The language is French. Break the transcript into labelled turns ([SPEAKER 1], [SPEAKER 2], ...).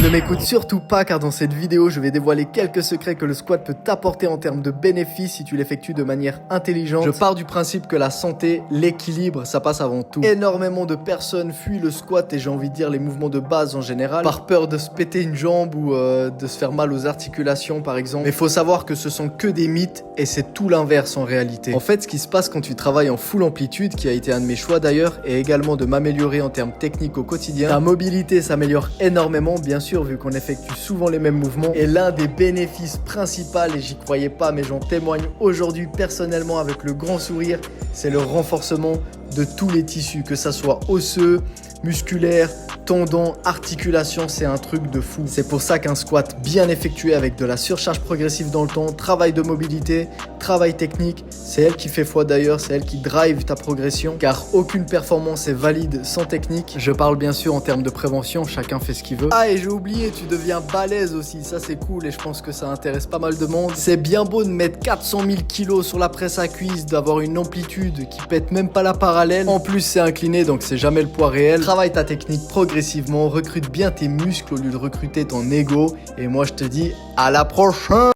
[SPEAKER 1] Ne m'écoute surtout pas car dans cette vidéo, je vais dévoiler quelques secrets que le squat peut t'apporter en termes de bénéfices si tu l'effectues de manière intelligente. Je pars du principe que la santé, l'équilibre, ça passe avant tout. Énormément de personnes fuient le squat et j'ai envie de dire les mouvements de base en général par peur de se péter une jambe ou de se faire mal aux articulations par exemple. Mais il faut savoir que ce sont que des mythes et c'est tout l'inverse en réalité. En fait, ce qui se passe quand tu travailles en full amplitude, qui a été un de mes choix d'ailleurs, et également de m'améliorer en termes techniques au quotidien, ta mobilité s'améliore énormément bien sûr vu qu'on effectue souvent les mêmes mouvements. Et l'un des bénéfices principaux, et j'y croyais pas mais j'en témoigne aujourd'hui personnellement avec le grand sourire, c'est le renforcement de tous les tissus, que ça soit osseux, musculaire, tendons, articulations, c'est un truc de fou. C'est pour ça qu'un squat bien effectué avec de la surcharge progressive dans le temps, travail de mobilité, travail technique, c'est elle qui fait foi d'ailleurs, c'est elle qui drive ta progression car aucune performance est valide sans technique. Je parle bien sûr en termes de prévention, chacun fait ce qu'il veut. Ah et j'ai oublié, tu deviens balèze aussi, ça c'est cool et je pense que ça intéresse pas mal de monde. C'est bien beau de mettre 400 000 kilos sur la presse à cuisse, d'avoir une amplitude qui pète même pas la parallèle. En plus c'est incliné donc c'est jamais le poids réel. Travaille ta technique progressivement, recrute bien tes muscles au lieu de recruter ton ego. Et moi je te dis à la prochaine.